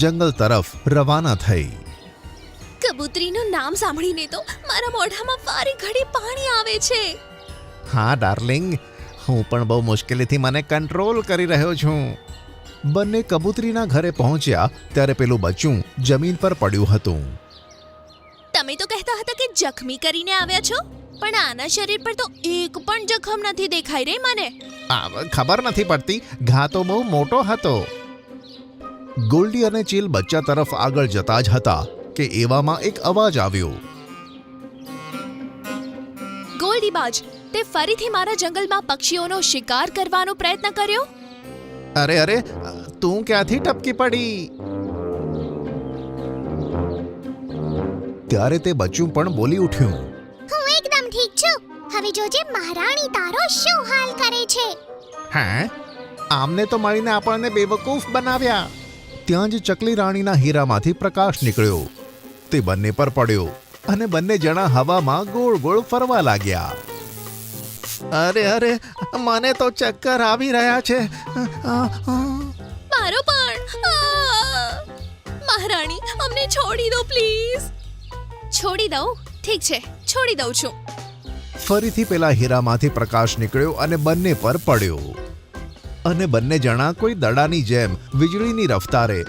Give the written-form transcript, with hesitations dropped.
જંગલ તરફ રવાના થઈ. કબૂતરીનું નામ સાંભળીને તો મારા મોઢામાં વારી ઘડી પાણી આવે છે. હા ડાર્લિંગ, હું પણ બહુ મુશ્કેલીથી મને કંટ્રોલ કરી રહ્યો છું. બંને કબૂતરીના ઘરે પહોંચ્યા ત્યારે પેલું બચ્ચું જમીન પર પડ્યું હતું. તમે તો કહેતા હતા કે જખમી કરીને આવ્યા છો, પણ આના શરીર પર તો એક પણ જખમ નથી દેખાઈ રહી મને. ખબર નથી પડતી, ઘા તો બહુ મોટો હતો. ગોલ્ડી અને ચીલ બચ્ચા તરફ આગળ જતા જ હતા કે એવામાં એક અવાજ આવ્યો. ગોલ્ડીબાજ, તે ફરીથી મારા જંગલમાં પક્ષીઓનો શિકાર કરવાનો પ્રયત્ન કર્યો? અરે અરે, તું ક્યાંથી ટપકી પડી? ત્યારે તે બચ્ચું પણ બોલી ઉઠ્યું. હું એકદમ ઠીક છું. હવે જોજે મહારાણી તારો શું હાલ કરે છે. હા, આમને તો મળીને આપણને બેવકૂફ બનાવ્યા. ત્યાં જ ચકલી રાણીના હીરામાંથી પ્રકાશ નીકળ્યો. તે બંને પર પડ્યો અને બંને જણા હવામાં ગોળ ગોળ ફરવા લાગ્યા. અરે અરે, મને તો ચક્કર આવી રહ્યા છે. મારો પણ. મહારાણી, અમને છોડી દો પ્લીઝ. છોડી દઉં? ઠીક છે, છોડી દઉં છું. ફરીથી પેલા હીરામાંથી પ્રકાશ નીકળ્યો અને બંને પર પડ્યો અને બંને જણા કોઈ દડાની જેમ વીજળીની રફતારે